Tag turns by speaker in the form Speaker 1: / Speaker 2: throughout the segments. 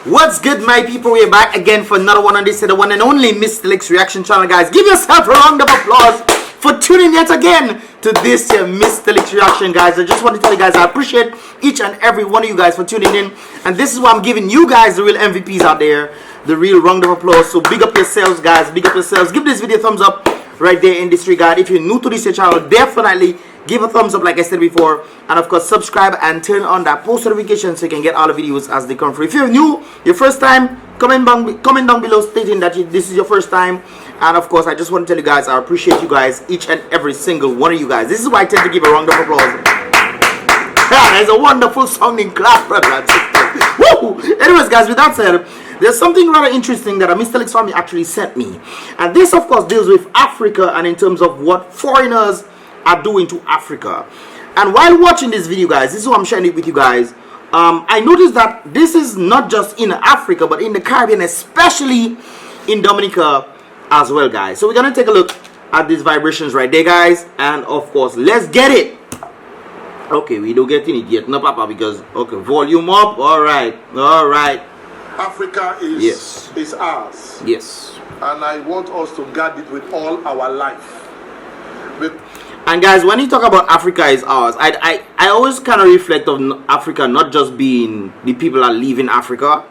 Speaker 1: What's good, my people? We're back again for another one on this, the one and only Mystelics reaction channel, guys. Give yourself a round of applause for tuning yet again to this Mystelics reaction, guys. I just want to tell you guys I appreciate each and every one of you guys for tuning in, and this is why I'm giving you guys the real MVPs out there, the real round of applause. So big up yourselves, guys. Big up yourselves. Give this video a thumbs up right there in this regard. If you're new to this channel, definitely give a thumbs up like I said before, and of course subscribe and turn on that post notification so you can get all the videos as they come through. If you're new, your first time, comment down below stating that this is your first time. And of course I just want to tell you guys I appreciate you guys, each and every single one of you guys. This is why I tend to give a round of applause. There's a wonderful sounding clap, brother and sister. Woo! Anyways, guys, with that said, there's something rather interesting that a Mystelics family actually sent me, and this of course deals with Africa and in terms of what foreigners are doing to Africa. And while watching this video, guys, this is what I'm sharing it with you guys. I noticed that this is not just in Africa but in the Caribbean, especially in Dominica as well, guys. So we're gonna take a look at these vibrations right there, guys, and of course let's get it. Okay, we don't get in it yet, no papa, because okay, volume up. All right.
Speaker 2: Africa is ours.
Speaker 1: Yes.
Speaker 2: And I want us to guard it with all our life.
Speaker 1: And guys, when you talk about Africa is ours, I always kind of reflect on Africa not just being the people that live in Africa,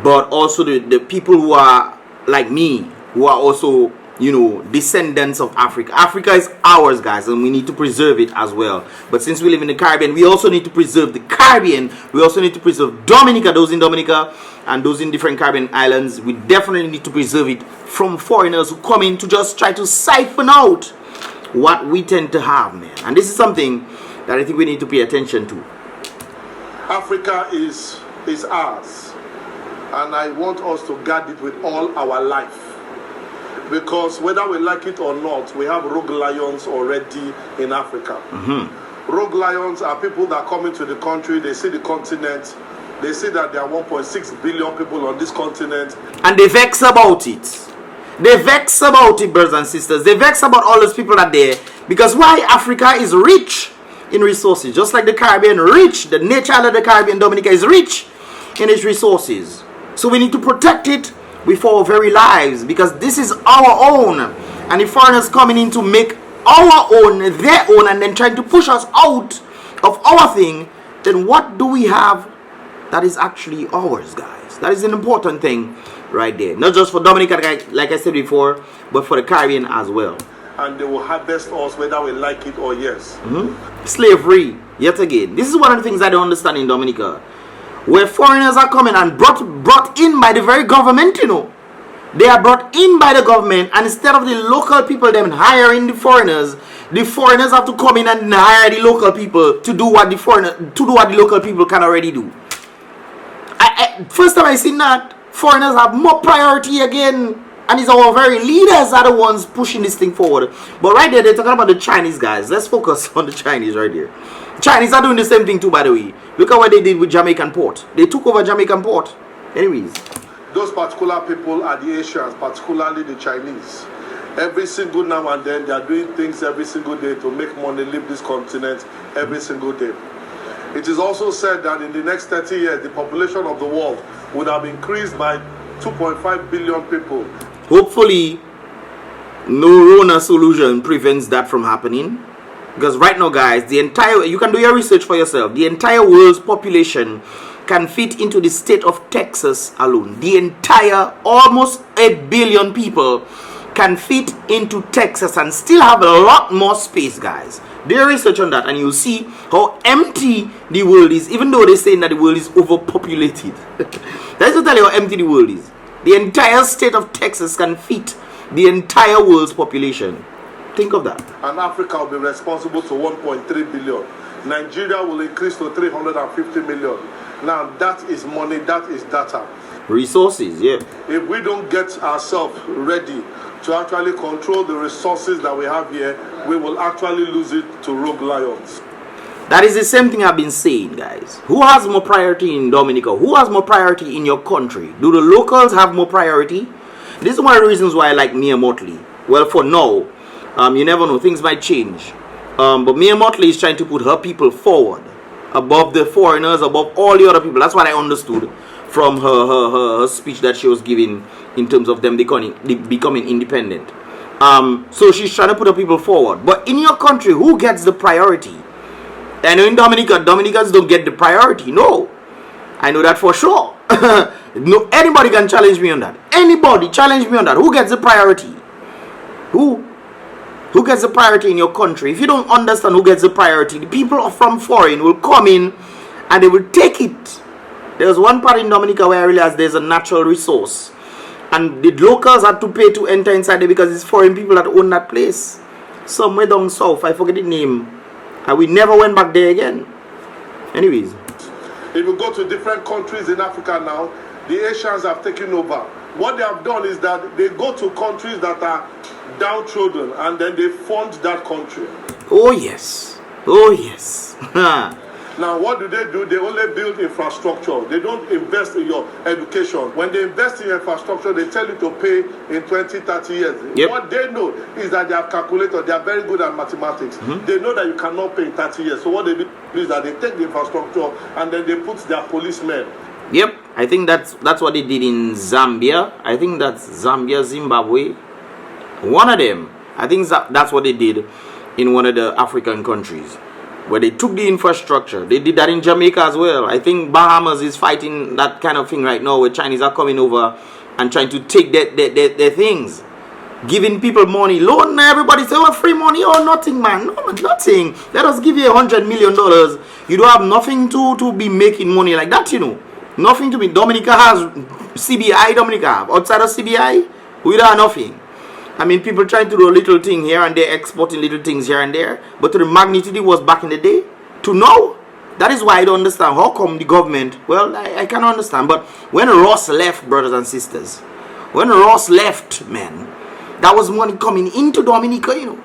Speaker 1: but also the people who are like me, who are also, you know, descendants of Africa. Africa is ours, guys, and we need to preserve it as well. But since we live in the Caribbean, we also need to preserve the Caribbean. We also need to preserve Dominica, those in Dominica and those in different Caribbean islands. We definitely need to preserve it from foreigners who come in to just try to siphon out what we tend to have, man. And this is something that I think we need to pay attention to.
Speaker 2: Africa is ours, and I want us to guard it with all our life, because whether we like it or not, we have rogue lions already in Africa. Rogue lions are people that come into the country, they see the continent, they see that there are 1.6 billion people on this continent,
Speaker 1: and they vex about it. They vex about it, brothers and sisters. They vex about all those people that are there. Because why? Africa is rich in resources. Just like the Caribbean, rich. The nature of the Caribbean, Dominica, is rich in its resources. So we need to protect it with our very lives, because this is our own. And if foreigners coming in to make our own their own and then trying to push us out of our thing, then what do we have that is actually ours, guys? That is an important thing right there. Not just for Dominica, like I said before, but for the Caribbean as well.
Speaker 2: And they will harvest us whether we like it or yes.
Speaker 1: Slavery, yet again. This is one of the things I don't understand in Dominica, where foreigners are coming and brought in by the very government, you know. They are brought in by the government, and instead of the local people them hiring the foreigners have to come in and hire the local people to do what the local people can already do. First time I seen that, foreigners have more priority again, and it's our very leaders are the ones pushing this thing forward. But right there, they're talking about the Chinese, guys. Let's focus on the Chinese right here. Chinese are doing the same thing too, by the way. Look at what they did with Jamaican port. They took over Jamaican port. Anyways,
Speaker 2: those particular people are the Asians, particularly the Chinese. Every single now and then, they are doing things every single day to make money, leave this continent every single day. It is also said that in the next 30 years, the population of the world would have increased by 2.5 billion people.
Speaker 1: Hopefully, no Rona solution prevents that from happening. Because right now, guys, you can do your research for yourself. The entire world's population can fit into the state of Texas alone. The entire, almost 8 billion people can fit into Texas and still have a lot more space, guys. Do your research on that and you'll see how empty the world is, even though they're saying that the world is overpopulated. That's to tell you how empty the world is. The entire state of Texas can fit the entire world's population. Think of that.
Speaker 2: And Africa will be responsible to 1.3 billion. Nigeria will increase to 350 million. Now that is money, that is data.
Speaker 1: Resources, yeah.
Speaker 2: If we don't get ourselves ready to actually control the resources that we have here, we will actually lose it to rogue lions.
Speaker 1: That is the same thing I've been saying, guys. Who has more priority in Dominica? Who has more priority in your country? Do the locals have more priority? This is one of the reasons why I like Mia Motley. Well, for now, you never know, things might change. But Mia Motley is trying to put her people forward above the foreigners, above all the other people. That's what I understood from her speech that she was giving in terms of them becoming independent. So she's trying to put her people forward. But in your country, who gets the priority? I know in Dominicans don't get the priority. No, I know that for sure. No, anybody can challenge me on that. Anybody challenge me on that. Who gets the priority? Who gets the priority in your country? If you don't understand who gets the priority, the people from foreign will come in and they will take it. There's one part in Dominica where I realized there's a natural resource, and the locals had to pay to enter inside there because it's foreign people that own that place. Somewhere down south, I forget the name. And we never went back there again. Anyways.
Speaker 2: If you go to different countries in Africa now, the Asians have taken over. What they have done is that they go to countries that are downtrodden and then they fund that country.
Speaker 1: Oh yes. Oh yes.
Speaker 2: Now what do? They only build infrastructure. They don't invest in your education. When they invest in infrastructure, they tell you to pay in 20, 30 years.
Speaker 1: Yep.
Speaker 2: What they know is that they have calculated, they are very good at mathematics. They know that you cannot pay in 30 years. So what they do is that they take the infrastructure and then they put their policemen.
Speaker 1: Yep, I think that's what they did in Zambia. I think that's Zambia, Zimbabwe. One of them. I think that's what they did in one of the African countries, where they took the infrastructure. They did that in Jamaica as well. I think Bahamas is fighting that kind of thing right now, where Chinese are coming over and trying to take their things, giving people money, loan. Everybody say, "Oh, free money, oh, nothing, man, no, nothing. Let us give you $100 million. You don't have nothing to be making money like that, you know. Nothing to be." Dominica has CBI. Dominica have outside of CBI, we don't have nothing. I mean, people trying to do a little thing here and there, exporting little things here and there. But to the magnitude it was back in the day, to know, that is why I don't understand. How come the government, well, I can understand. But when Ross left, brothers and sisters, when Ross left, man, that was money coming into Dominica, you know.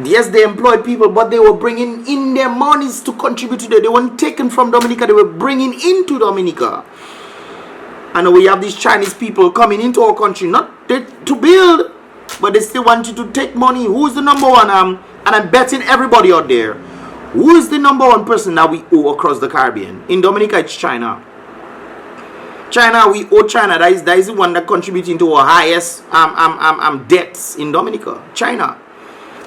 Speaker 1: Yes, they employed people, but they were bringing in their monies to contribute to it. They weren't taken from Dominica, they were bringing into Dominica. And we have these Chinese people coming into our country, not to build, but they still want you to take money. Who is the number one? And I'm betting everybody out there, who is the number one person that we owe across the Caribbean? In Dominica, it's China. China, we owe China. That is the one that contributing to our highest debts in Dominica. China.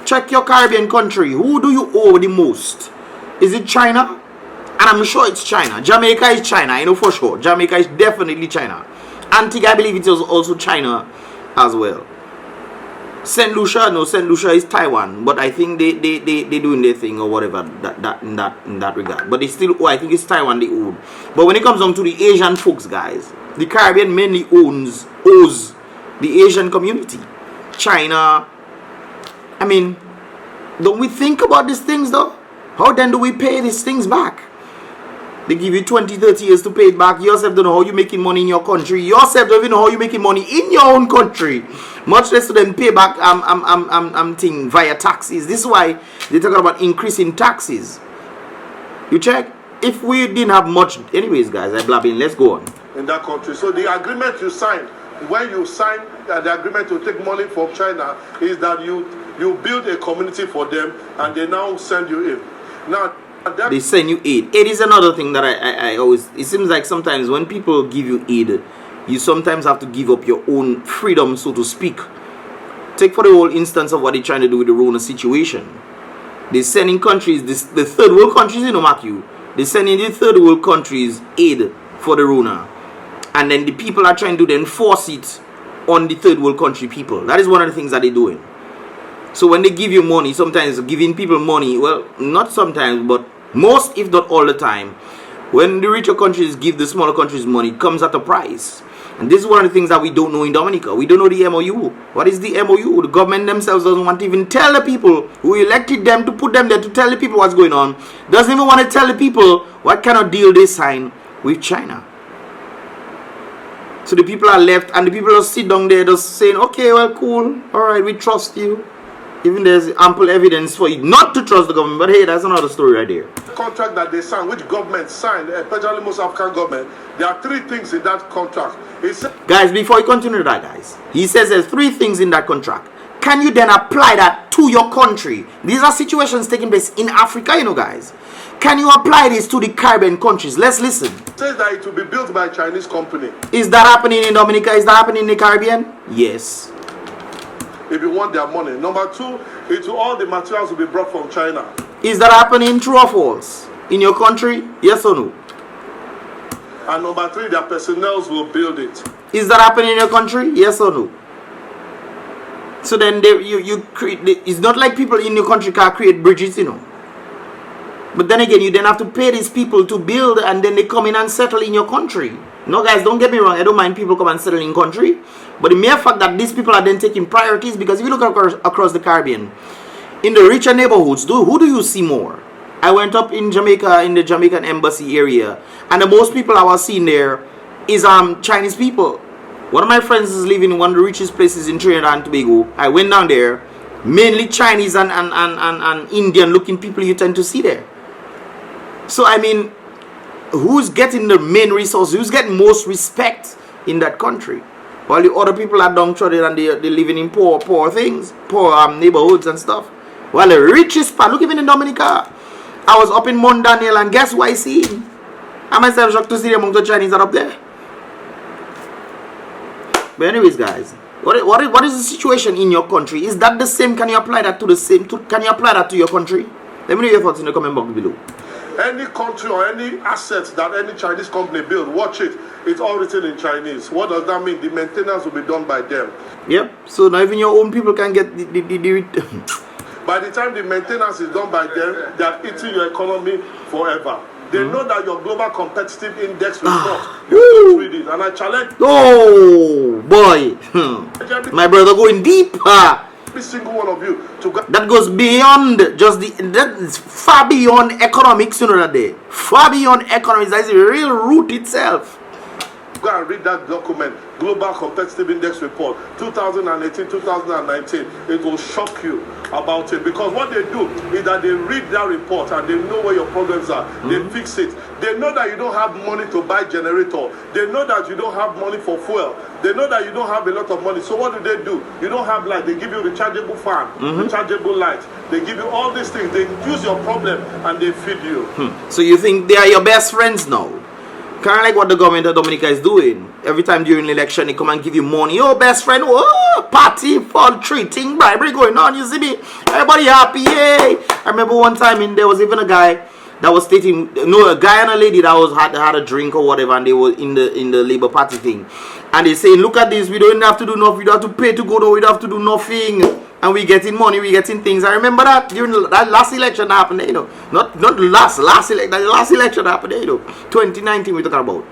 Speaker 1: Check your Caribbean country. Who do you owe the most? Is it China? And I'm sure it's China. Jamaica is China, I know for sure. Jamaica is definitely China. Antigua, I believe it was also China as well. St. Lucia, no, St. Lucia is Taiwan. But I think they doing their thing or whatever in that regard. But they still owe, I think it's Taiwan they owe. But when it comes down to the Asian folks, guys, the Caribbean mainly owes the Asian community. China. I mean, don't we think about these things though? How then do we pay these things back? They give you 20, 30 years to pay it back. You yourself don't know how you're making money in your country. You yourself don't even know how you're making money in your own country. Much less to them pay back thing via taxes. This is why they're talking about increasing taxes. You check? If we didn't have much... Anyways, guys, I'm blabbing. Let's go on.
Speaker 2: In that country. So the agreement you signed, when you sign the agreement to take money from China, is that you build a community for them and they now send you in. Now, they
Speaker 1: send you aid. Aid is another thing that I always... It seems like sometimes when people give you aid, you sometimes have to give up your own freedom, so to speak. Take for the whole instance of what they're trying to do with the Rona situation. They're sending countries, the third world countries, you know, mark you. They're sending the third world countries aid for the Rona. And then the people are trying to then force it on the third world country people. That is one of the things that they're doing. So when they give you money, sometimes giving people money, well, not sometimes, but most, if not all the time, when the richer countries give the smaller countries money, it comes at a price. And this is one of the things that we don't know in Dominica. We don't know the MOU. What is the MOU? The government themselves doesn't want to even tell the people who elected them to put them there to tell the people what's going on. Doesn't even want to tell the people what kind of deal they sign with China. So the people are left and the people just sit down there just saying, okay, well, cool. All right, we trust you. Even there's ample evidence for you not to trust the government. But hey, that's another story right there.
Speaker 2: Contract that they signed, which government signed, especially most African government, there are three things in that contract.
Speaker 1: Guys, before you continue that, guys, he says there's three things in that contract. can you then apply that to your country? These are situations taking place in Africa, you know, guys. Can you apply this to the Caribbean countries? Let's listen.
Speaker 2: It says that it will be built by a Chinese company.
Speaker 1: Is that happening in Dominica? Is that happening in the Caribbean? Yes.
Speaker 2: If you want their money. Number two, all the materials will be brought from China.
Speaker 1: Is that happening, true or false? In your country? Yes or no?
Speaker 2: And number three, their personnel will build it.
Speaker 1: Is that happening in your country? Yes or no? So then you create. It's not like people in your country can create bridges, you know. But then again, you then have to pay these people to build, and then they come in and settle in your country. No, guys, don't get me wrong. I don't mind people come and settle in country, but the mere fact that these people are then taking priorities, because if you look across the Caribbean, in the richer neighborhoods, who do you see more? I went up in Jamaica, in the Jamaican embassy area, and the most people I was seeing there is Chinese people. One of my friends is living in one of the richest places in Trinidad and Tobago. I went down there, mainly Chinese and Indian looking people you tend to see there. So I mean, who's getting the main resource? Who's getting most respect in that country? While the other people are downtrodden and they're living in poor things, poor neighborhoods and stuff. While the richest part, look even in Dominica. I was up in Mount Daniel, and guess what I see? I myself shocked to see among the Chinese are up there. But anyways, guys, what is the situation in your country? Is that the same? Can you apply that to the same? Can you apply that to your country? Let me know your thoughts in the comment box below.
Speaker 2: Any country or any assets that any Chinese company build, watch it. It's all written in Chinese. What does that mean? The maintenance will be done by them.
Speaker 1: Yep. So now even your own people can get the
Speaker 2: By the time the maintenance is done by them, they are eating your economy forever. They know that your global competitive index report. You read it, and I challenge.
Speaker 1: Oh boy, my brother going deep.
Speaker 2: Every single one of you to go.
Speaker 1: That goes beyond just that is far beyond economics, you know that day. Far beyond economics. That is the real root itself.
Speaker 2: Go and read that document, Global Competitive Index Report, 2018-2019. It will shock you about it, because what they do is that they read that report and they know where your problems are. They fix it. They know that you don't have money to buy generator. They know that you don't have money for fuel. They know that you don't have a lot of money. So what do? You don't have light. They give you rechargeable fan, rechargeable light. They give you all these things. They use your problem and they feed you.
Speaker 1: So you think they are your best friends now? Kind of like what the government of Dominica is doing. Every time during the election, they come and give you money. Oh, best friend, oh, party, fun, treating, bribery going on. You see me? Everybody happy, yay! I remember one time there was even a guy that was stating, a guy and a lady that had a drink or whatever, and they were in the Labour Party thing, and they saying, look at this, we don't have to do nothing, we don't have to pay to go, no, we don't have to do nothing, and we getting money, we getting things. I remember that during that last election happened, not the last election, the last election happened, 2019 we're talking about.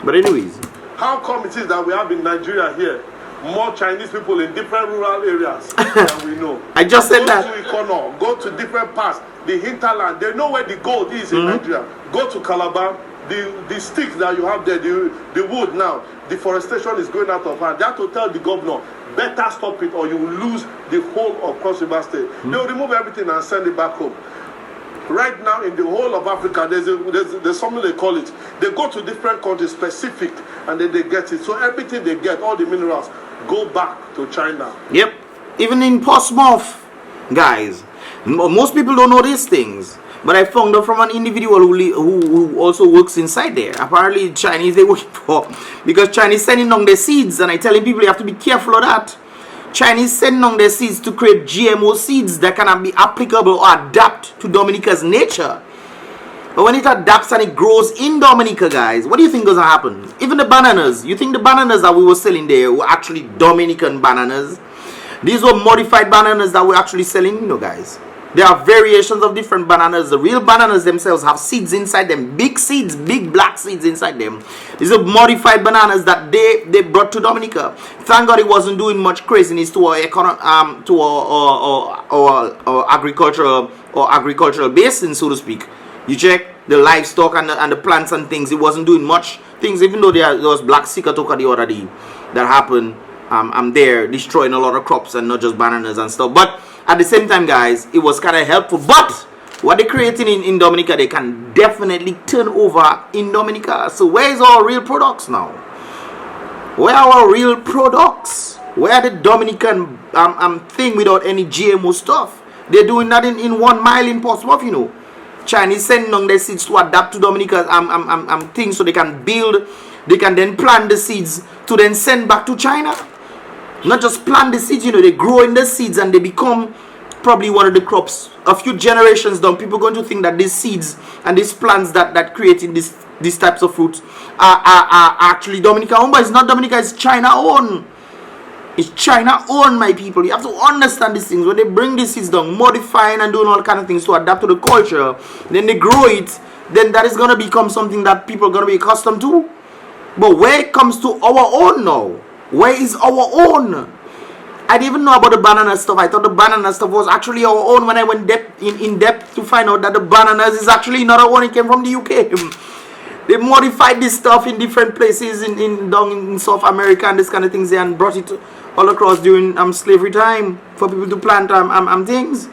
Speaker 1: But anyways,
Speaker 2: how come it is that we have in Nigeria here more Chinese people in different rural areas than we know?
Speaker 1: I just said that.
Speaker 2: Go to Ikono, go to different parts, the hinterland, they know where the gold is in Nigeria. Go to Calabar, the sticks that you have there, the wood now, deforestation is going out of hand. They have to tell the governor, better stop it or you will lose the whole of Cross River State. They will remove everything and send it back home. Right now in the whole of Africa, there's something they call it. They go to different countries specific and then they get it. So everything they get, all the minerals, go back to China.
Speaker 1: Yep. Even in Portsmouth, guys, most people don't know these things. But I found out from an individual who also works inside there. Apparently Chinese they work for, because Chinese sending down their seeds, and I telling people you have to be careful of that. Chinese sending down their seeds to create GMO seeds that cannot be applicable or adapt to Dominica's nature. But when it adapts and it grows in Dominica, guys, what do you think is going to happen? Even the bananas. You think the bananas that we were selling there were actually Dominican bananas? These were modified bananas that we're actually selling, guys. There are variations of different bananas. The real bananas themselves have seeds inside them. Big seeds, big black seeds inside them. These are modified bananas that they brought to Dominica. Thank God it wasn't doing much craziness to our agricultural basin, so to speak. You check the livestock and the plants and things. It wasn't doing much things, even though there was black sikatoka the other day that happened. I'm there destroying a lot of crops and not just bananas and stuff. But at the same time, guys, it was kind of helpful. But what they're creating in Dominica, they can definitely turn over in Dominica. So where is our real products now? Where are our real products? Where are the Dominican thing without any GMO stuff? They're doing that in 1 mile in Portsmouth, you know. Chinese sending on their seeds to adapt to Dominica's things so they can build, they can then plant the seeds to then send back to China. Not just plant the seeds, you know, they grow in the seeds and they become probably one of the crops. A few generations down, people are going to think that these seeds and these plants that creating these types of fruits are actually Dominica owned, but it's not Dominica, it's China owned. It's China owned, my people. You have to understand these things. When they bring these seeds down, modifying and doing all kind of things to adapt to the culture, then they grow it, then that is going to become something that people are going to be accustomed to. But where it comes to our own now, where is our own? I didn't even know about the banana stuff. I thought the banana stuff was actually our own when I went in depth to find out that the bananas is actually not our own. It came from the UK. They modified this stuff in different places down in South America and this kind of things there, and brought it all across during slavery time for people to plant things.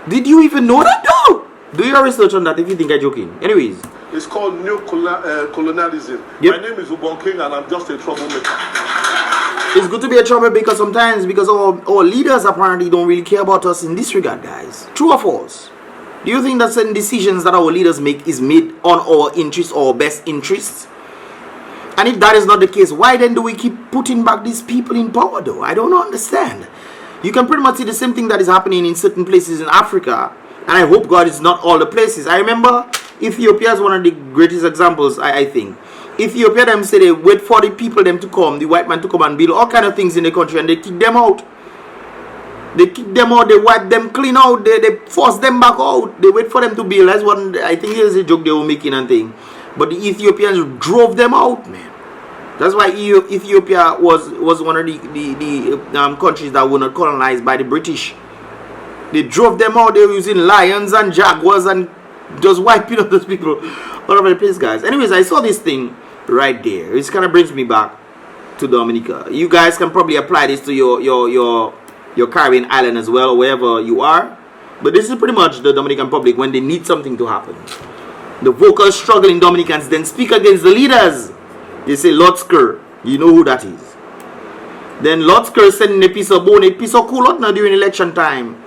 Speaker 1: Did you even know that though? Do your research on that if you think I'm joking. Anyways.
Speaker 2: It's called new colonialism.
Speaker 1: Yep.
Speaker 2: My name is Ubon King and I'm just a troublemaker.
Speaker 1: It's good to be a troublemaker sometimes because our leaders apparently don't really care about us in this regard, guys. True or false? Do you think that certain decisions that our leaders make is made on our interests or best interests? And if that is not the case, why then do we keep putting back these people in power though? I don't understand. You can pretty much see the same thing that is happening in certain places in Africa. And I hope God is not all the places. I remember Ethiopia is one of the greatest examples, I think. Ethiopia, them say they wait for the people them to come, the white man to come and build all kind of things in the country, and they kick them out. They kick them out, they wipe them clean out, they force them back out. They wait for them to build. That's one, I think there's a joke they were making and thing. But the Ethiopians drove them out, man. That's why Ethiopia was one of the countries that were not colonized by the British. They drove them out. They were using lions and jaguars and just wiping out those people all over the place, guys. Anyways, I saw this thing right there. It kind of brings me back to Dominica. You guys can probably apply this to your Caribbean island as well, or wherever you are. But this is pretty much the Dominican Republic when they need something to happen. The vocal struggling Dominicans then speak against the leaders. They say Lotsker. You know who that is. Then Lotsker sending a piece of bone, a piece of cool out now during election time.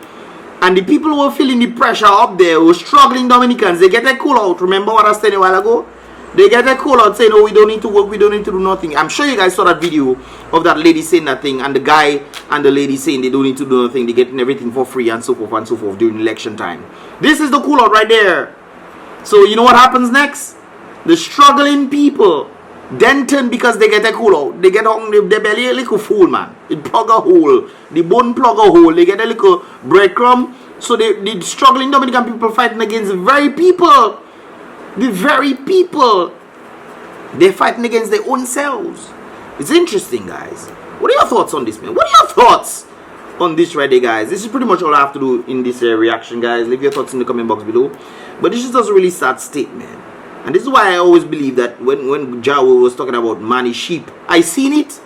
Speaker 1: And the people who were feeling the pressure up there, who were struggling Dominicans, they get a call out. Remember what I said a while ago? They get a call out saying, oh, we don't need to work, we don't need to do nothing. I'm sure you guys saw that video of that lady saying that thing, and the guy and the lady saying they don't need to do nothing, they're getting everything for free and so forth during election time. This is the call out right there. So you know what happens next? The struggling people then turn because they get a call out. They get on their belly a little full, man. It plug a hole. The bone plug a hole. They get a little breadcrumb. So the struggling Dominican people fighting against the very people. The very people. They're fighting against their own selves. It's interesting, guys. What are your thoughts on this, man? What are your thoughts on this right there, guys? This is pretty much all I have to do in this reaction, guys. Leave your thoughts in the comment box below. But this is just a really sad state, man. And this is why I always believe that when Jawo was talking about man is sheep, I seen it.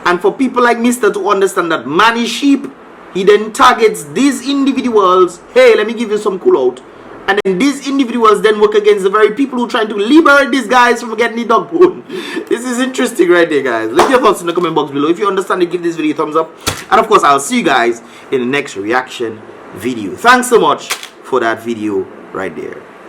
Speaker 1: And for people like Mr. to understand that man is sheep, he then targets these individuals. Hey, let me give you some cool out. And then these individuals then work against the very people who are trying to liberate these guys from getting the dog bone. This is interesting right there, guys. Leave your thoughts in the comment box below. If you understand it, give this video a thumbs up. And of course, I'll see you guys in the next reaction video. Thanks so much for that video right there.